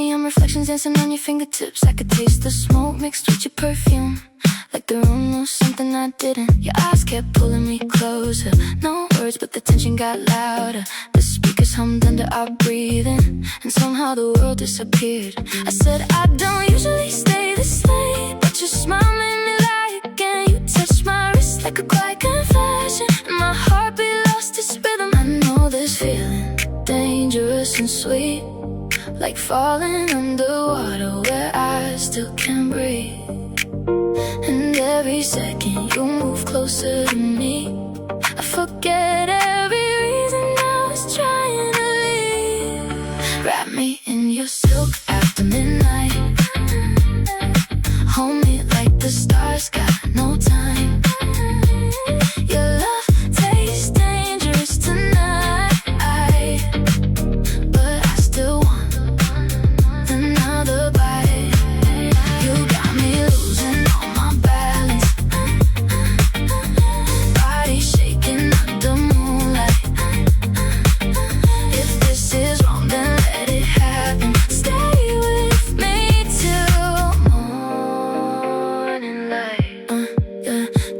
Neon reflections dancing on your fingertips. I could taste the smoke mixed with your perfume, like the room knew something I didn't. Your eyes kept pulling me closer. No words, but the tension got louder. The speakers hummed under our breathing, and somehow the world disappeared. I said, I don't usually stay this late, but your smile made me lie again. You touched my wrist like a quiet confession, and my heartbeat lost its rhythm. I know this feeling, dangerous and sweet, like falling underwater where I still can breathe. And every second you move closer to me, I forget every reason I was trying to leave. Wrap me in your silk after midnight, hold me like the stars got no time. Your love tastes dangerous tonight, but I still want another bite. You got me losing all my balance, body shaking under moonlight. If this is wrong, then let it happen. Stay with me till morning light.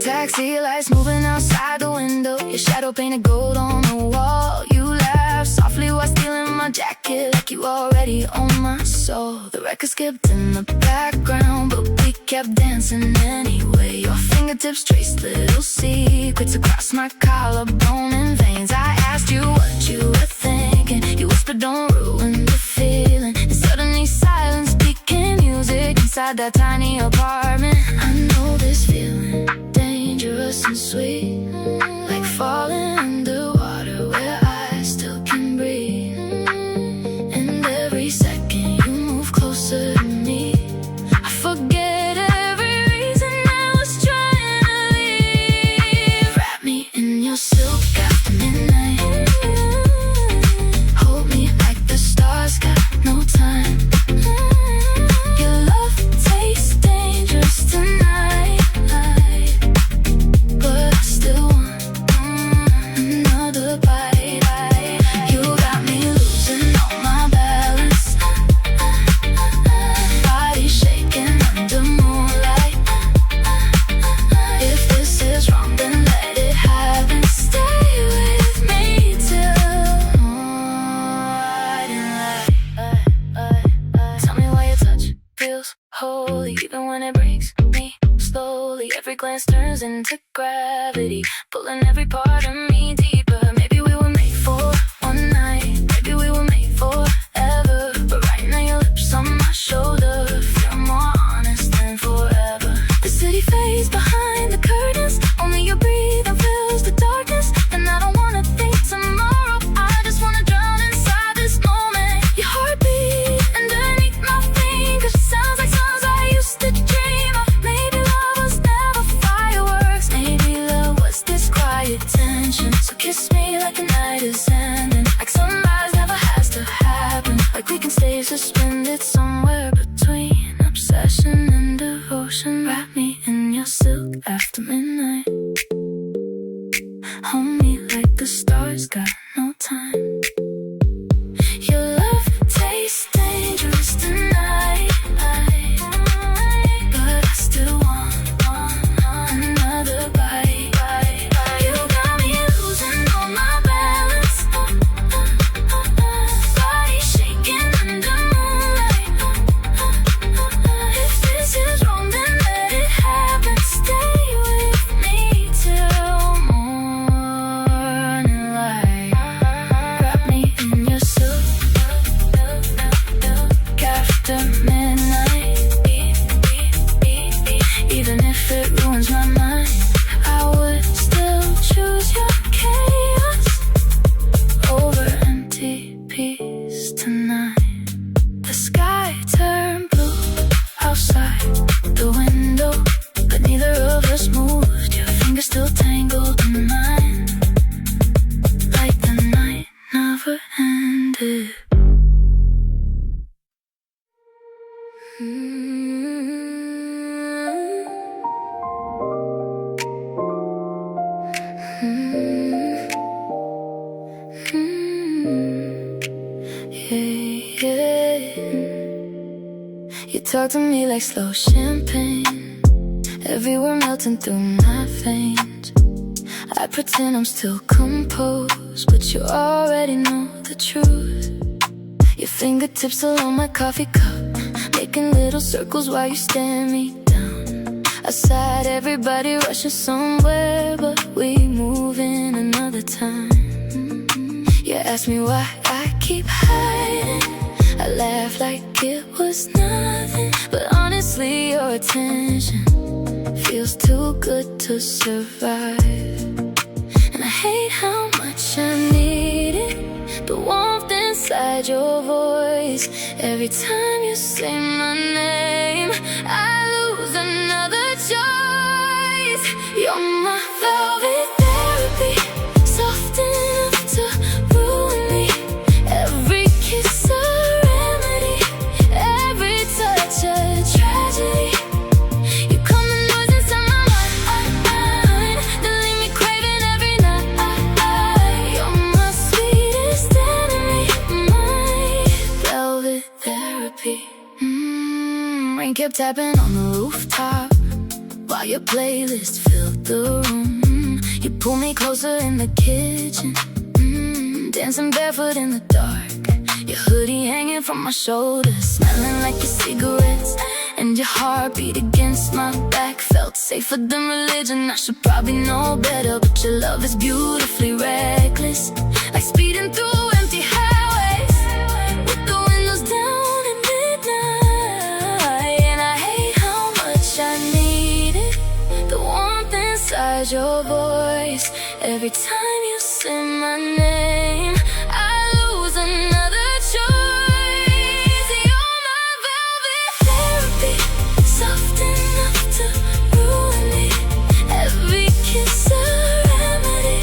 Taxi lights moving outside the window, your shadow painted gold on the wall. You laugh softly while stealing my jacket, like you already own my soul. The record skipped in the background, but we kept dancing anyway. Your fingertips traced little secrets across my collarbone and veins. I asked you what you were thinking, you whispered don't ruin the feeling, and suddenly silence became music inside that tiny apartment. I know this feeling, dangerous and sweet, like falling underwater where I still can breathe. And every second you move closer to me, I forget every reason I was trying to leave. Wrap me in your silk after midnight, hold me like the stars got no time. Your love tastes dangerous tonight, but I still want another bite. You got me losing all my balance, body shaking under moonlight. If this is wrong, then let it happen. Stay with me till morning light. Tell me why your touch feels holy, even when it breaks me slowly. Every glance turns into gravity, pulling every part of me deeper. Maybe we were made for one night, maybe we were made forever, but right now your lips on my shoulder feel more honest than forever. The city fades behind the curtains, only your breathing fills the darkness, and I don't wanna think tomorrow, I just wanna drown inside this moment. Your heartbeat underneath my fingers sounds like songs I used to dream of. Maybe love was never fireworks, maybe love was this quiet tension. So kiss me like the night is ending, like sunrise never has to happen, like we can stay suspended somewhere between obsession and devotion. Wrap me in your silk after midnight, hold me like the stars got no time. Your love tastes dangerous tonight, but I still want another bite. You got me losing all my balance, body shaking under moonlight. If this is wrong, then let it happen. Stay with me till morning light. Wrap me in your silk after midnight. Even if it ruins my mind, I would still choose your chaos over empty peace tonight. The sky turned blue outside the window, but neither of us moved. Your fingers still tangled in mine, like the night never ended. Yeah. You talk to me like slow champagne, every word melting through my veins. I pretend I'm still composed, but you already know the truth. Your fingertips along my coffee cup, making little circles while you stare me down. Outside everybody rushing somewhere, but we move in another time. You ask me why I keep hiding, I laugh like it was nothing, but honestly your attention feels too good to survive. And I hate how much I need it, the warmth inside your voice. Every time you say my name, I lose another choice. You're my velvet therapy, soft enough to ruin me. Every kiss a remedy, every touch a tragedy. You calm the noise inside my mind, then leave me craving every night. You're my sweetest enemy, my velvet therapy. Rain kept tapping on the rooftop while your playlist filled the room. You pull me closer in the kitchen, dancing barefoot in the dark. Your hoodie hanging from my shoulders, smelling like your cigarettes. And your heartbeat against my back felt safer than religion. I should probably know better, but your love is beautifully reckless, like speeding through empty highways with the windows down at midnight. And I hate how much I need it, the warmth inside your voice. Every time you say my name, I lose another choice. You're my velvet therapy, soft enough to ruin me. Every kiss a remedy,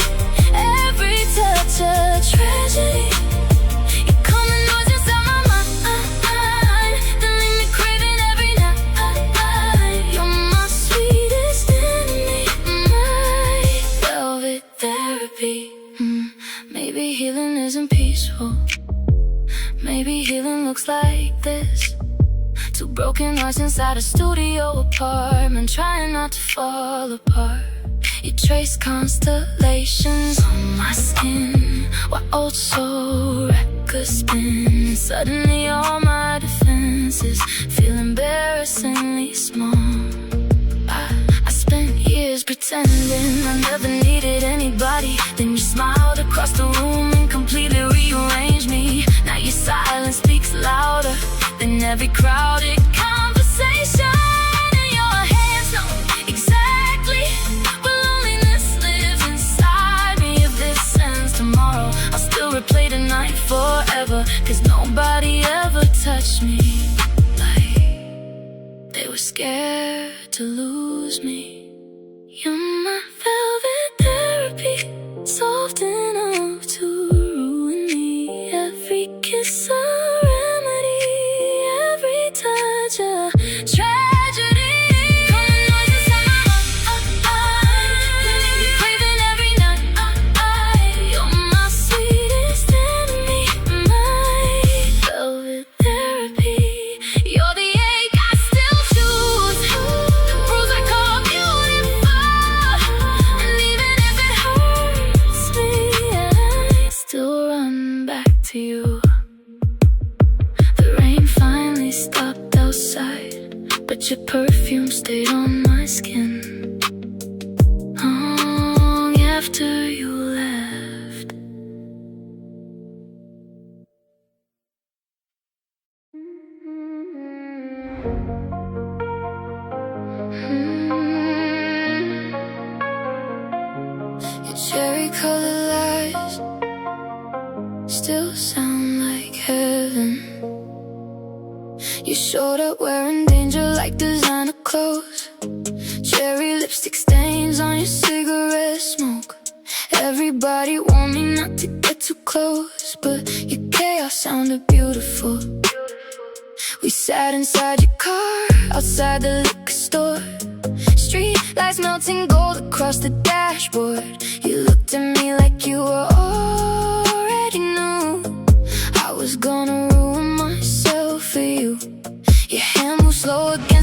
every touch a tragedy. You calm the noise inside my mind, then leave me craving every night. You're my sweetest enemy, my velvet therapy. Maybe healing isn't peaceful, maybe healing looks like this. Two broken hearts inside a studio apartment, trying not to fall apart. You trace constellations on my skin while old soul records spin. Suddenly all my defenses feel embarrassingly small. I spent years pretending I never needed anybody. Then you smiled across the room and completely rearranged me. Now your silence speaks louder than every crowded conversation. And your hands know exactly where loneliness lives inside me. If this ends tomorrow, I'll still replay the night forever, 'cause nobody ever touched me like they were scared to lose me. You're my velvet therapy, soft enough to ruin me. Every kiss a remedy, every touch a tragedy. Calm the noise inside my mind, craving every night. You're my sweetest enemy, my velvet therapy. You're the ache I still choose, the bruise I call beautiful. And even if it hurts me, I still run back to you. The rain finally stopped outside, but your perfume stayed on my skin long after you left. Your cherry-colored lies still sound like heaven. You showed up wearing danger like designer clothes. Cherry lipstick stains on your cigarette smoke. Everybody want me not to get too close, but your chaos sounded beautiful. We sat inside your car, outside the liquor store. Street lights melting gold across the dashboard. You looked at me like you were already knew I was gonna ruin myself for you. Your hand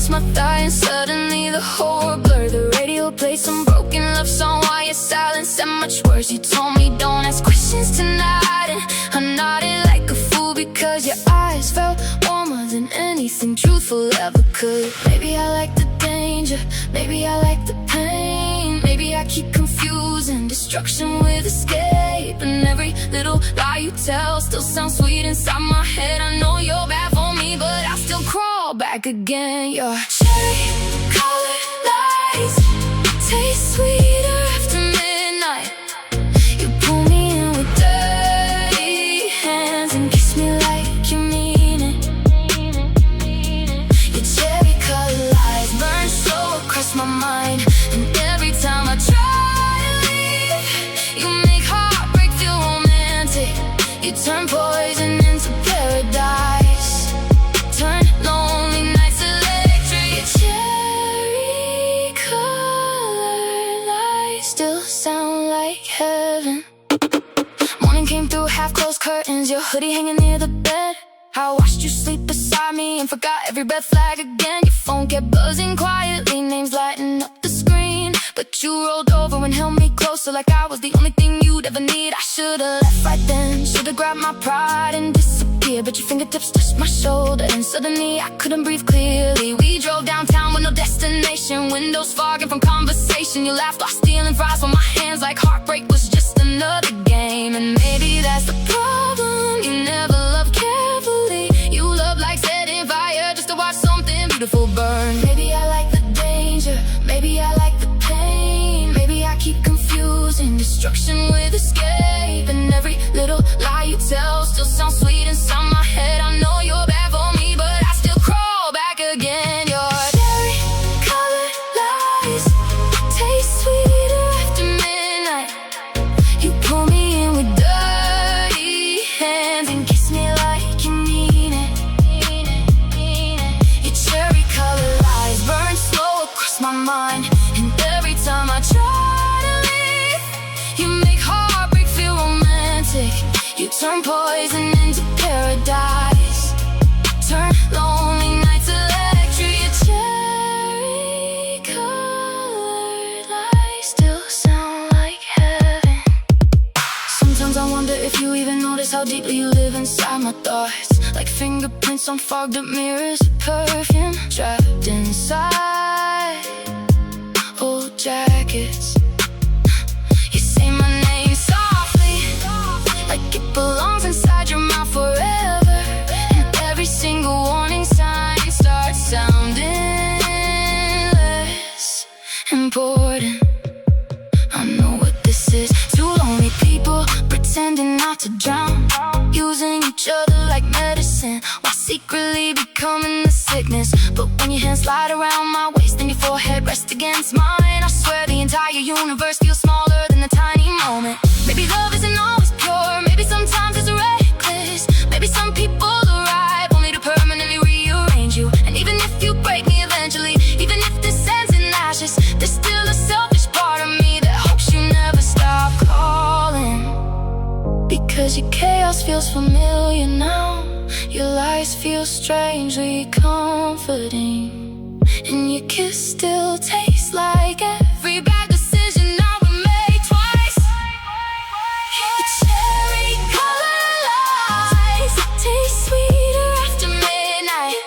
against my thigh, and suddenly the whole world blurred. The radio played some broken love song while your silence said much worse. You told me don't ask questions tonight, and I nodded like a fool because your eyes felt warmer than anything truthful ever could. Maybe I like the danger, maybe I like the pain, maybe I keep confusing destruction with escape. And every little lie you tell still sounds sweet inside my head. I know you're bad for me, but I still crawl back again. Your cherry-colored lies taste sweeter after midnight. You pull me in with dirty hands and kiss me like you mean it. Your cherry-colored lies burn slow across my mind, and every time I try to leave, you make heartbreak feel romantic. You turn poison into paradise, turn lonely nights electric. Your cherry-colored lies still sound like heaven. Morning came through half-closed curtains, your hoodie hanging near the bed. I watched you sleep beside me and forgot every red flag again. Your phone kept buzzing quietly, names lighting up the screen, but you rolled over and held me closer like I was the only thing you'd ever need. I should've left right then, should've grabbed my pride and disappeared, but your fingertips touched my shoulder and suddenly I couldn't breathe clearly. We drove downtown with no destination, windows fogging from conversation. You laughed while stealing fries from my hands like heartbreak was just another game. And maybe that's the problem, you never loved carefully. You love like setting fire just to watch something beautiful burn. Maybe I like the danger, maybe I like the pain, maybe I keep confusing destruction with escape. And every little lie you tell still sounds sweet inside my head. I know you're bad for me, but I still crawl back again. Your cherry-colored lies taste sweeter after midnight. You pull me in with dirty hands and kiss me like you mean it. Your cherry-colored lies burn slow across my mind, and every time I try to leave, you make heartbreak feel romantic. You turn poison into paradise, turn lonely nights electric. Your cherry-colored lies still sound like heaven. Sometimes I wonder if you even notice how deeply you live inside my thoughts, like fingerprints on fogged up mirrors of perfume, trapped inside old jackets. You say my name softly, like it belongs inside your mouth forever, and every single warning sign starts sounding less important. I know what this is, two lonely people pretending not to drown, using each other like medicine while secretly becoming the sickness. But when your hands slide around my waist and your forehead rests against mine, I swear the entire universe feels smaller than the tiny moment. Maybe love isn't always pure, maybe sometimes it's reckless. Maybe some people arrive only to permanently rearrange you. And even if you break me eventually, even if this ends in ashes, there's still a selfish part of me that hopes you never stop calling. Because your chaos feels familiar now, your lies feel strangely comforting, and your kiss still tastes like every bad decision I would make twice. Your cherry-colored lies taste sweeter after midnight.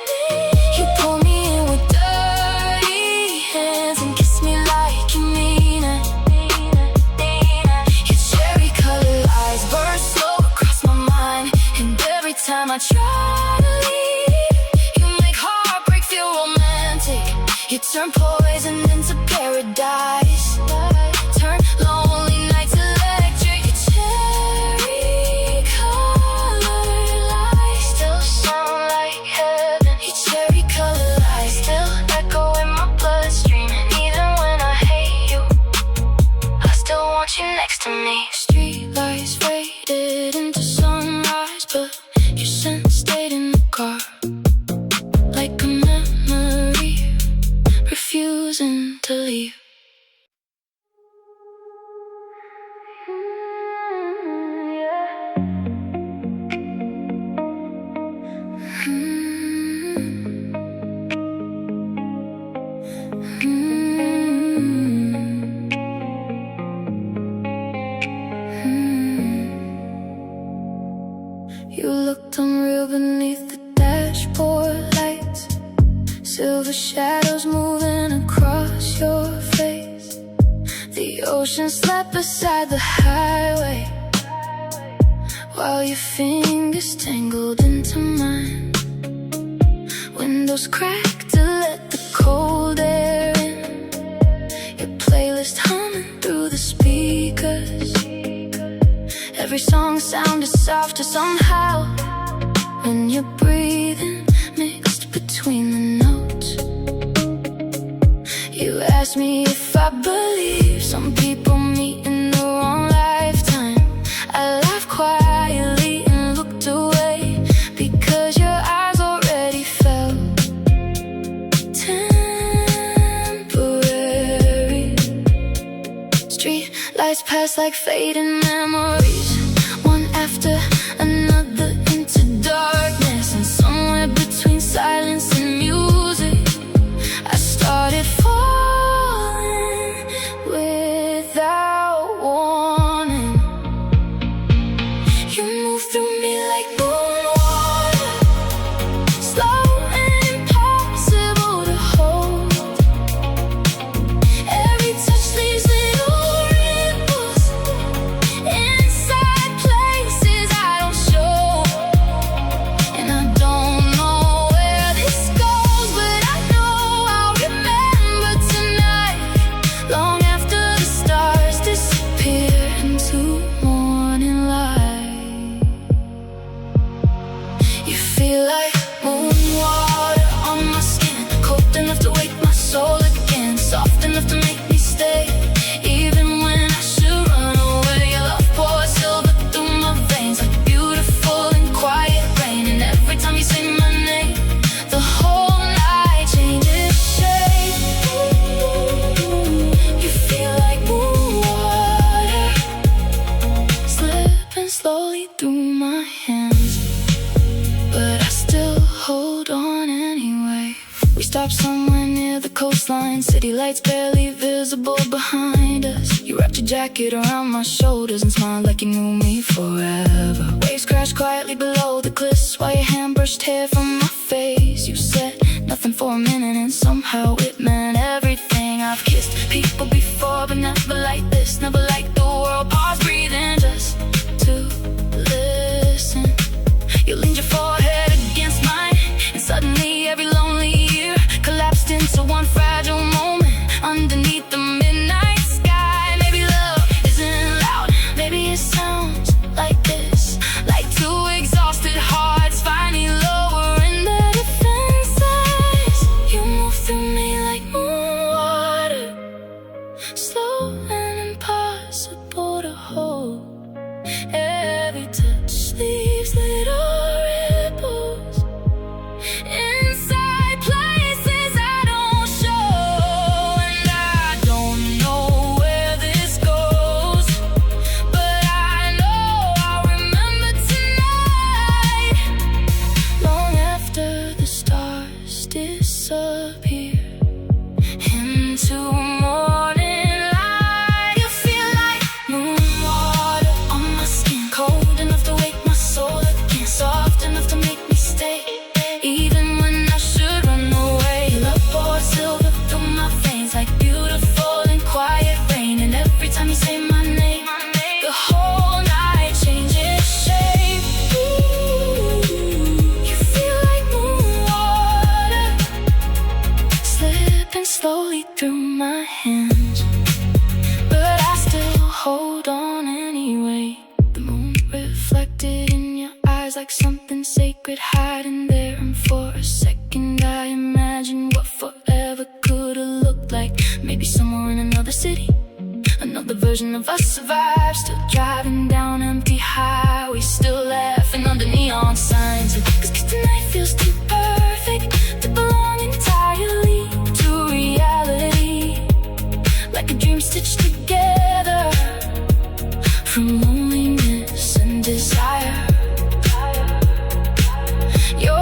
You pull me in with dirty hands and kiss me like you mean it. Your cherry-colored lies burn slow across my mind, and every time I try to leave, you make heartbreak feel romantic. You turn poison into paradise, turn lonely nights electric. Your cherry-colored lies still sound like heaven. Your cherry-colored lies still echo in my bloodstream. And even when I hate you, I still want you next to me. Street lights faded into sunrise, but your scent stayed in the car, like a memory refusing to leave. silver shadows moving across your face. The ocean slept beside the highway, while your fingers tangled into mine. Windows cracked to let the cold air in, your playlist humming through the speakers. Every song sounded softer somehow, when your breathing mixed between the notes. You asked me if I believe some people meet in the wrong lifetime. I laughed quietly and looked away, because your eyes already felt temporary. Street lights pass like fading memories, one after another into darkness. And somewhere between silence and music, I started falling without warning. You move through me like moon water, slow and impossible to hold. Every touch leaves little ripples inside places I don't show. And I don't know where this goes, but I know I'll remember tonight, long after the stars disappear into morning light. You feel like moon water on my skin, cold enough to wake my soul again, soft enough to make me stay, even when I should run away. Your love pours silver through my veins, like beautiful and quiet rain. And every time you say my name, the whole night changes shape. You feel like moon water, slipping slowly through my hands, but I still hold on anyway. We stopped somewhere near the coastline, city lights barely visible behind us. You wrapped your jacket around my shoulders and smiled like you knew me forever. Waves crashed quietly below the cliffs, while your hand brushed hair from my face. You said nothing for a minute, and somehow it meant everything. I've kissed people before, but never like this, never like the world paused breathing just to listen. You leaned your forehead against mine, and suddenly every lonely year collapsed into one fragile moment underneath the midnight sky. Maybe love isn't loud, maybe it sounds like this, like two exhausted hearts finally lowering their defenses. You move through me like moon water, slow and impossible to hold. Every touch leaves little ripples inside places I don't show. And I don't know where this goes, but I know I'll remember tonight, long after the stars disappear into morning light. You feel like moon water on my skin, cold enough to wake my soul again, soft enough to make me stay, even when I should run away. Your love pours silver through my veins, like beautiful and quiet rain. And every time you say my name, the whole night changes shape. You feel like moon water, slipping slowly through my hands, but I still hold on anyway. The moon reflected in your eyes like something sacred hiding there. And for a second I imagined what forever could have looked like. Maybe somewhere in another city, another version of us survived, still driving down empty highways, still laughing under neon signs. Cause tonight feels too perfect to belong entirely to reality, like a dream stitched together from loneliness and desire. Your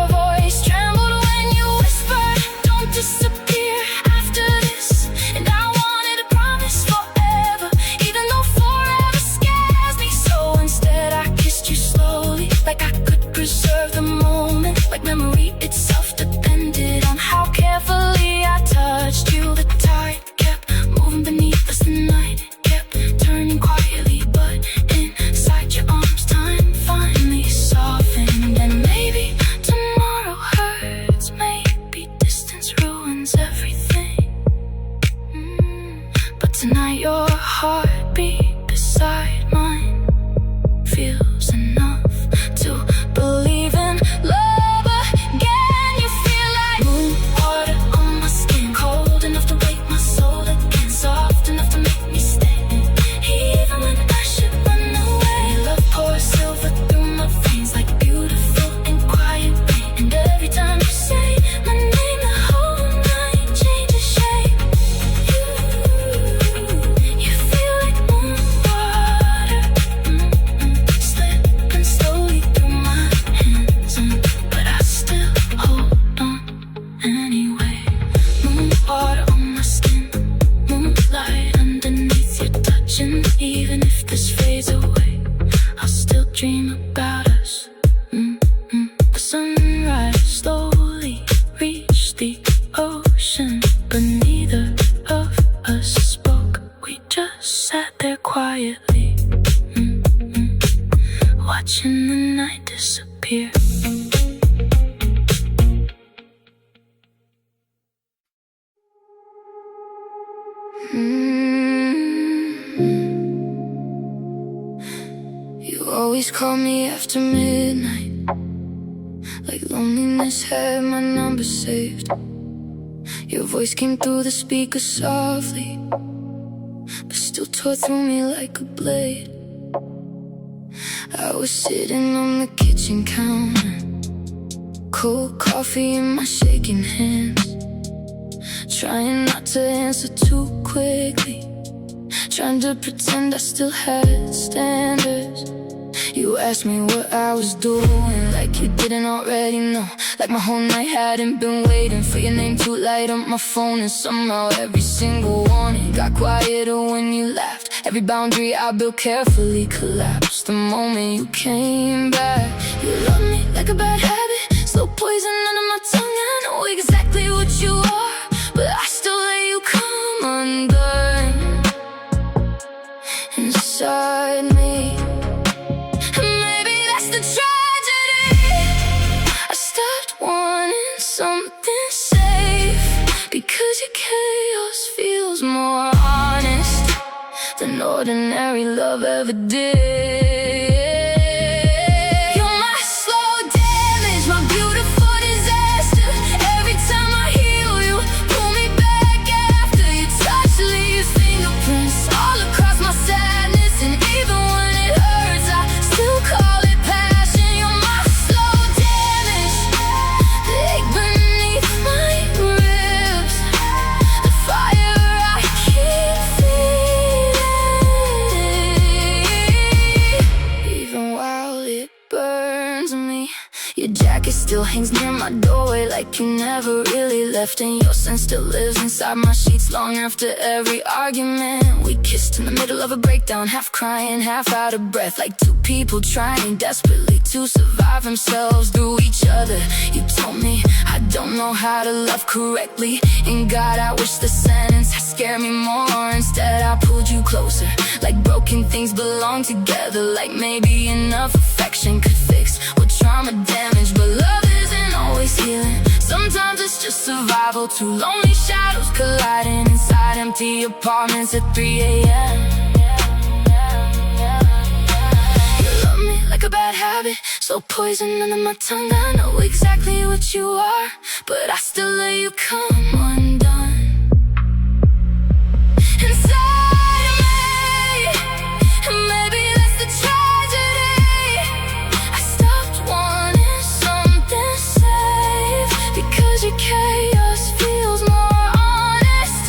You always call me after midnight, like loneliness had my number saved. Your voice came through the speaker softly, but still tore through me like a blade. I was sitting on the kitchen counter, cold coffee in my shaking hands, trying not to answer too quickly, trying to pretend I still had standards. You asked me what I was doing, like you didn't already know, like my whole night hadn't been waiting for your name to light up my phone. And somehow every single warning got quieter when you laughed. Every boundary I built carefully collapsed the moment you came back. You love me like a bad habit, slow poison under my tongue. I know exactly what you are, but I still let you come undone inside me. Something safe, because your chaos feels more honest than ordinary love ever did. You're my slow damage, my beautiful disaster. Every time I heal you, pull me back after your touch leaves fingerprints all across my sadness. And even when it hurts, I still call it passion. You're my slow damage, the ache beneath my ribs, the fire I keep feeding. Even while it burns me, your jacket still hangs near my doorway like you never really left. And your scent still lives inside my sheets long after every argument. We kissed in the middle of a breakdown, half crying, half out of breath, like two people trying desperately to survive themselves through each other. You told me I don't know how to love correctly, and God, I wish the sentence had scared me more. Instead I pulled you closer, like broken things belong together, like maybe enough affection could fix what trauma damage. But love isn't always healing, sometimes it's just survival. Two lonely shadows colliding inside empty apartments at 3 a.m. You love me like a bad habit, slow poison under my tongue. I know exactly what you are, but I still let you come undone inside me. And maybe that's the tragedy. I stopped wanting something safe, because your chaos feels more honest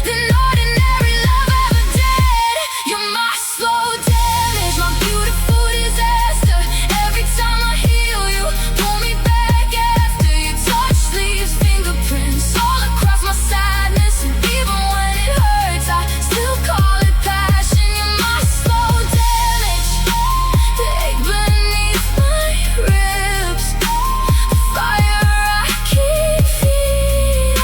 than ordinary love ever did. You're my slow damage, my beautiful disaster. Every time I heal you, pull me back after your touch leaves fingerprints all across my sadness. And even when it hurts, I still call it passion. You're my slow damage, the ache beneath my ribs, the fire I keep feeding.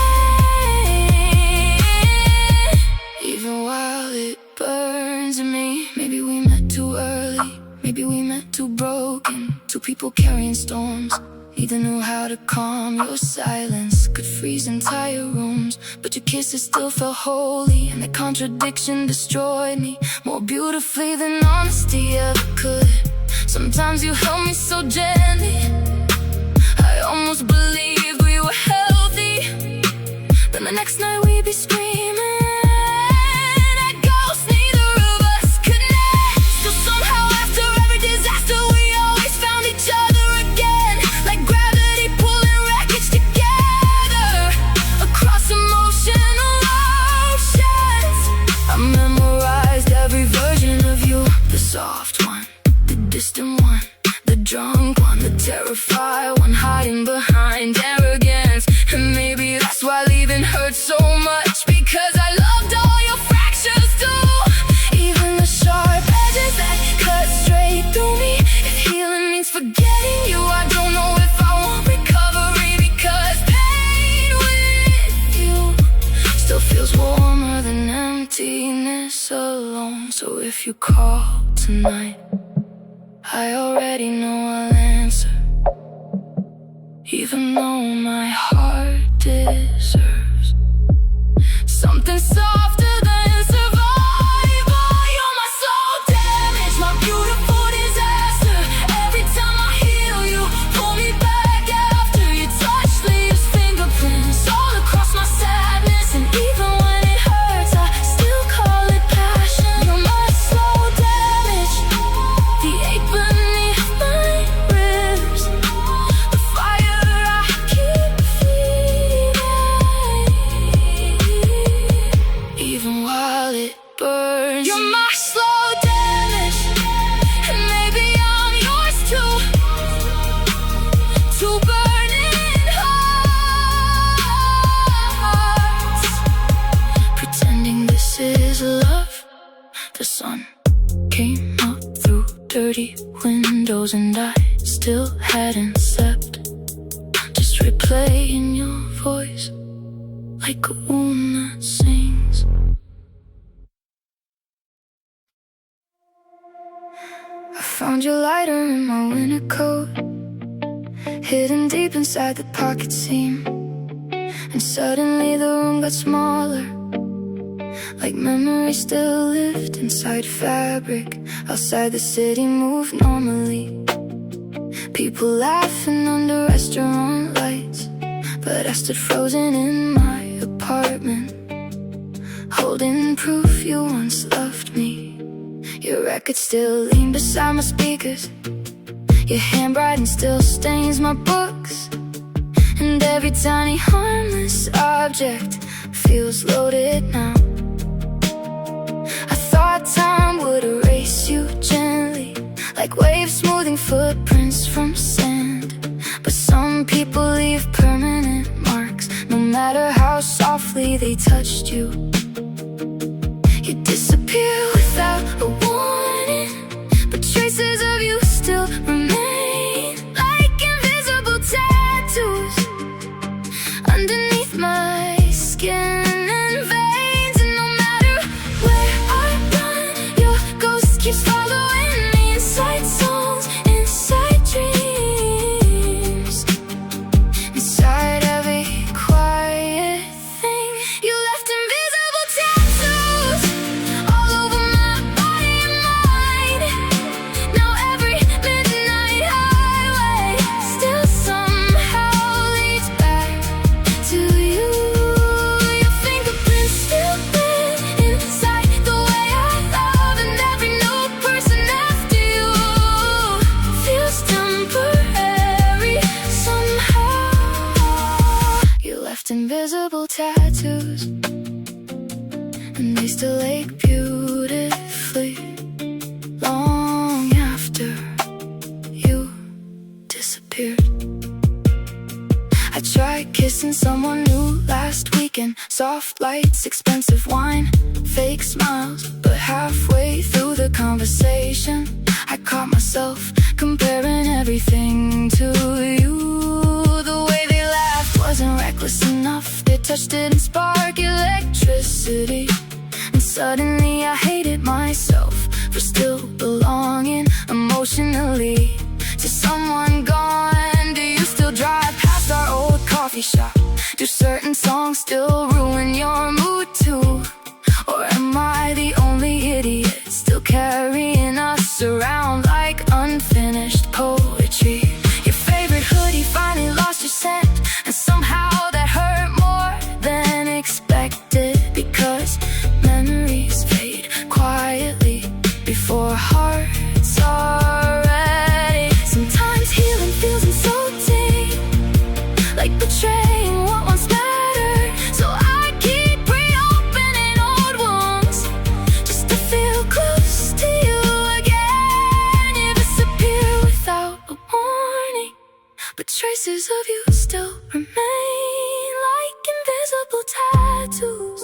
Even while it burns me, maybe we met too early, maybe we met too broken. Two people carrying storms, neither knew how to calm. Your silence could freeze entire rooms, but your kisses still felt holy, and the contradiction destroyed me more beautifully than honesty ever could. Sometimes you held me so gently, I almost believed we were healthy. Then the next night we'd be screaming at ghosts neither of us could name. Still somehow after every disaster we always found each other again, like gravity pulling wreckage together across emotional oceans. I memorized every version of you, the soft one, the distant one, the drunk one, the terrified one, hiding behind arrogance. And maybe that's why leaving hurt so much, because I loved all your fractures too, even the sharp edges that cut straight through me. If healing means forgetting you, I don't know if I want recovery, because pain with you still feels warmer than emptiness alone. So if you call tonight, I already know I'll answer, even though my heart deserves something softer than froze and I still hadn't slept, just replaying your voice like a wound that sings. I found your lighter in my winter coat, hidden deep inside the pocket seam. And suddenly the room got smaller, like memory still lived inside fabric. Outside the city moved normally, people laughing under restaurant lights. But I stood frozen in my apartment, holding proof you once loved me. Your record still lean beside my speakers, your handwriting still stains my books, and every tiny harmless object feels loaded now. I thought time would erase you gently, like waves smoothing footprints from sand. But some people leave permanent marks, no matter how softly they touched you. You disappear without a warning, but traces of you still remain, like invisible tattoos underneath my skin and veins. And no matter where I run, your ghost keeps following me, inside songs, inside dreams, inside every quiet thing. You left invisible tattoos all over my body and mind. Now every midnight highway still somehow leads back to you. Your fingerprints still live inside the way I love, and every new person after you feels temporary somehow. You left invisible tattoos, and they still ache beautifully long after you disappeared. I tried kissing someone new last weekend, soft lights, expensive wine, fake smiles. But halfway through the conversation, I caught myself comparing everything to you. The way they laughed wasn't reckless enough, their touch didn't spark electricity. And suddenly I hated myself for still belonging emotionally to someone gone. Do you still drive past our old coffee shop? Do certain songs still ruin your mood too? Or am I the only idiot still carrying us around like unfinished poetry? Your favorite hoodie finally lost your scent, and somehow that hurt more than expected, because memories fade quietly before hearts are ready. Sometimes healing feels insulting, like betraying what once mattered. So I keep reopening old wounds just to feel close to you again. You disappear without a warning, but traces of you still remain, like invisible tattoos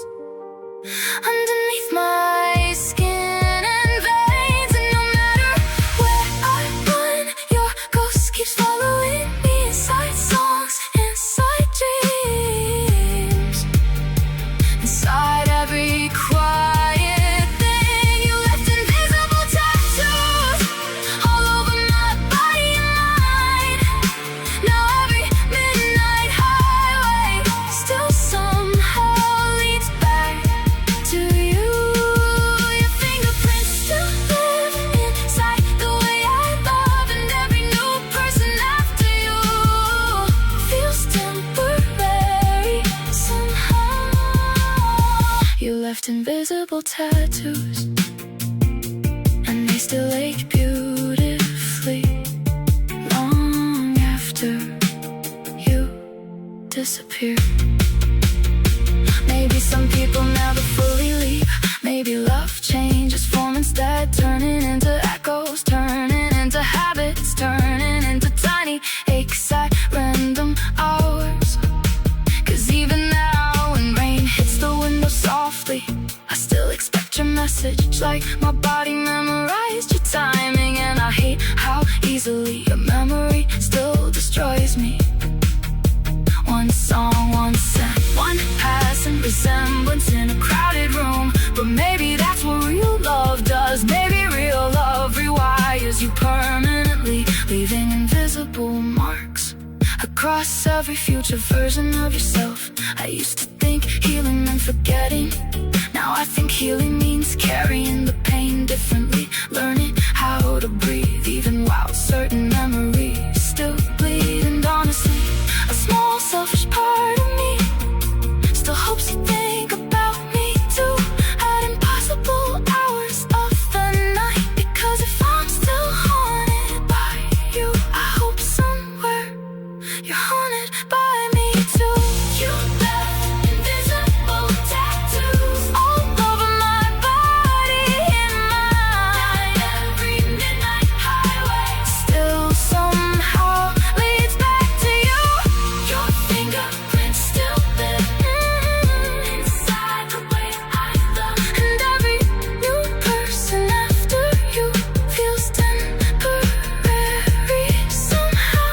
underneath my skin and veins. And no matter where I run, your ghost keeps following me, inside songs, inside dreams, inside every quiet thing. You left invisible tattoos all over my body and mind. Now every midnight highway still somehow leads back to you. Your fingerprints still live inside the way I love, and every new person after you feels temporary somehow. You left invisible tattoos, and they still ache beautifully long after you disappear. Maybe some people never fully leave, maybe love changes form instead, turning into echoes, turning into habits, turning into tiny aches at random hours. 'Cause even now when rain hits the window softly, I still expect your message, like my body memorized your timing. And I hate hate how easily your memory still destroys me. One song, one scent, one passing resemblance in a crowded room. But maybe that's what real love does. Maybe real love rewires you permanently, leaving invisible marks across every future version of yourself. I used to think healing meant forgetting. Now I think healing means carrying the pain differently, learning how to breathe even while certain memories still bleed. And honestly, a small selfish part of me still hopes you think about me too at impossible hours of the night. Because if I'm still haunted by you, I hope somewhere you're haunted by me too. You left invisible tattoos all over my body and mind. Every midnight highway still somehow leads back to you. Your fingerprints still live inside the way I love. And every new person after you feels temporary somehow.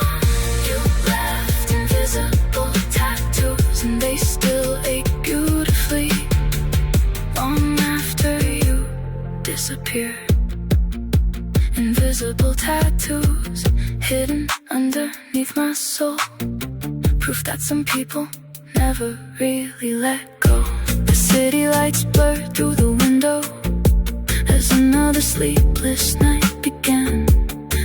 You left invisible tattoos and they still ache beautifully long after you disappeared. Invisible tattoos hidden underneath my soul, proof that some people never really let go. The city lights blur through the window as another sleepless night began.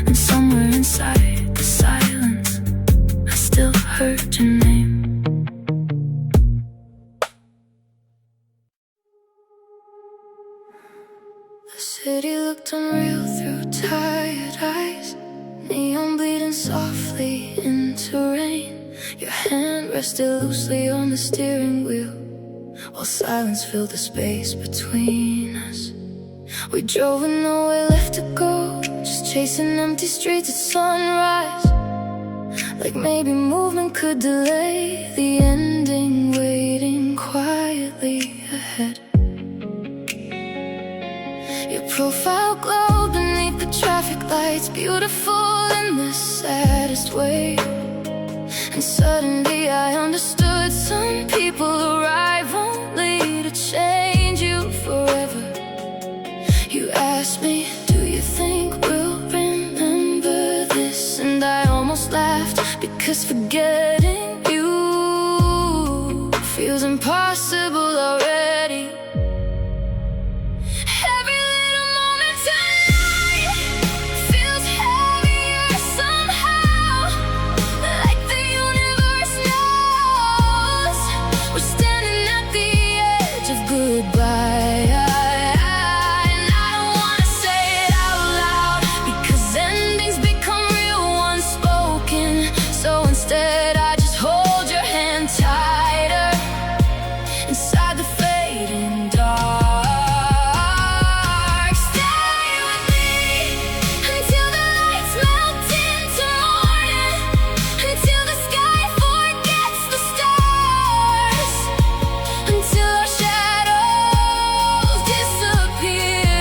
And somewhere inside the silence, I still heard your name. The city looked unreal through tired eyes, neon bleeding softly into rain. Your hand rested loosely on the steering wheel while silence filled the space between us. We drove with nowhere left to go, just chasing empty streets at sunrise. Like maybe movement could delay the ending, waiting quietly ahead. Your profile glowed beneath the traffic lights, beautiful in the saddest way. And suddenly I understood some people arrive only to change you forever. You asked me, do you think we'll remember this? And I almost laughed, because forgetting you feels impossible already. Every little moment tonight feels heavier somehow, like the universe knows we're standing at the edge of goodbye. And I don't wanna say it out loud, because endings become real once spoken. So instead I just hold your hand tighter inside the fading dark. Stay with me until the lights melt into morning, until the sky forgets the stars, until our shadows disappear.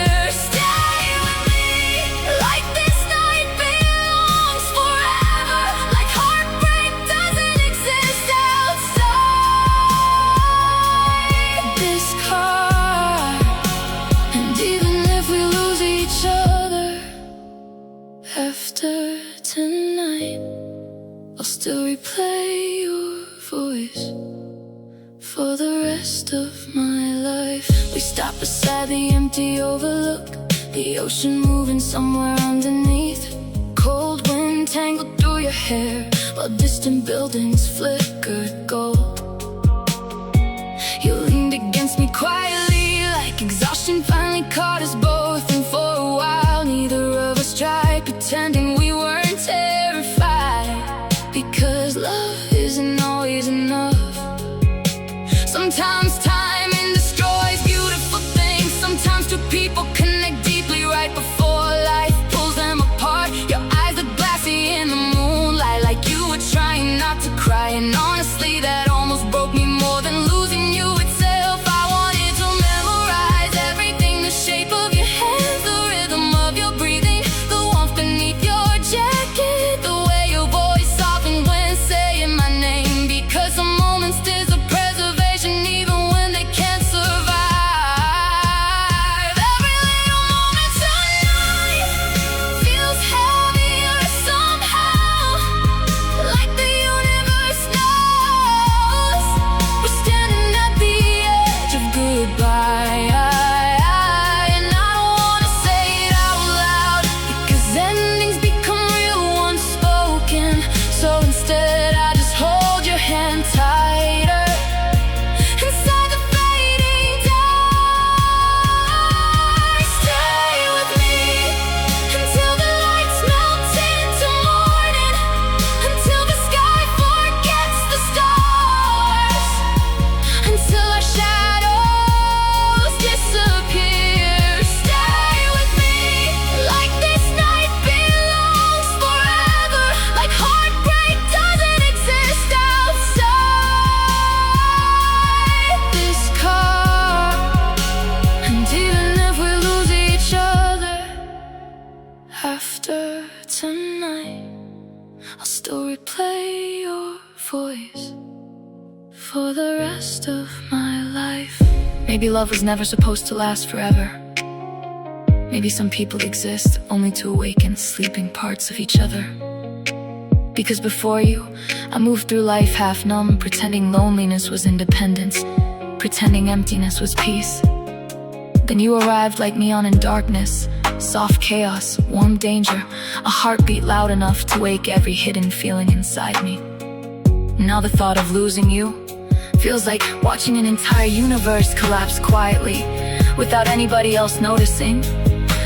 Stay with me like this night belongs forever, like heartbreak doesn't exist outside this car. And even if we lose each other after tonight, I'll still replay your voice for the rest of my life. We stopped beside the empty overlook, the ocean moving somewhere underneath. Cold wind tangled through your hair while distant buildings flickered gold. You leaned against me quietly, like exhaustion finally caught us both. And for a while neither of us tried pretending we weren't terrified, because love isn't always enough. Sometimes timing destroys beautiful things. Sometimes two people connect deeply right before life pulls them apart. Your eyes look glassy in the moonlight, like you were trying not to cry. And honestly, for the rest of my life. Maybe love was never supposed to last forever. Maybe some people exist only to awaken sleeping parts of each other. Because before you, I moved through life half numb, pretending loneliness was independence, pretending emptiness was peace. Then you arrived like neon in darkness, soft chaos, warm danger, a heartbeat loud enough to wake every hidden feeling inside me. Now the thought of losing you feels like watching an entire universe collapse quietly, without anybody else noticing.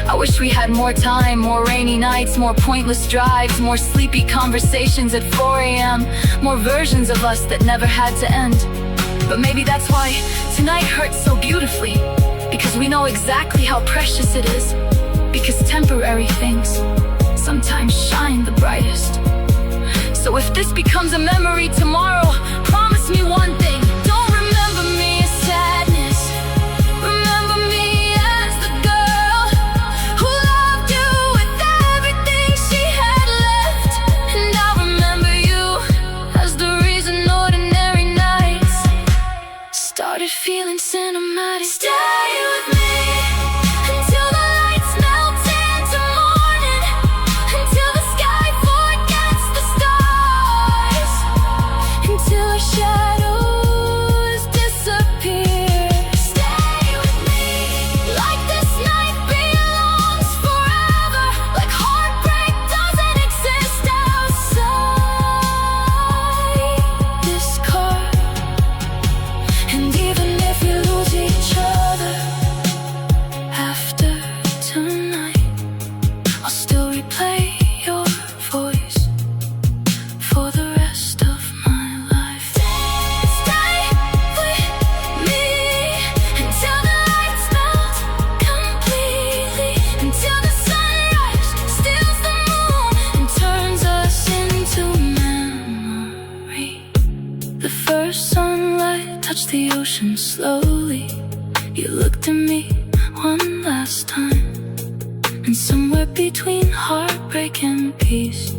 I wish we had more time, more rainy nights, more pointless drives, more sleepy conversations at 4 a.m., more versions of us that never had to end. But maybe that's why tonight hurts so beautifully, because we know exactly how precious it is, because temporary things sometimes shine the brightest. So if this becomes a memory tomorrow, promise me one thing: don't remember me as sadness. Remember me as the girl who loved you with everything she had left. And I'll remember you as the reason ordinary nights started feeling cinematic. Stay with me until the lights melt into morning, until the sky forgets the stars, until our shadows disappear. Stay with me, like this night belongs forever, like heartbreak doesn't exist outside this car. And even if we lose each other after tonight, I'll still replay your voice for the rest of my life. Stay with me until the lights melt completely, until the sunrise steals the moon and turns us into memory. The first sunlight touched the ocean slowly. You looked at me one last time, and somewhere between heartbreak and peace,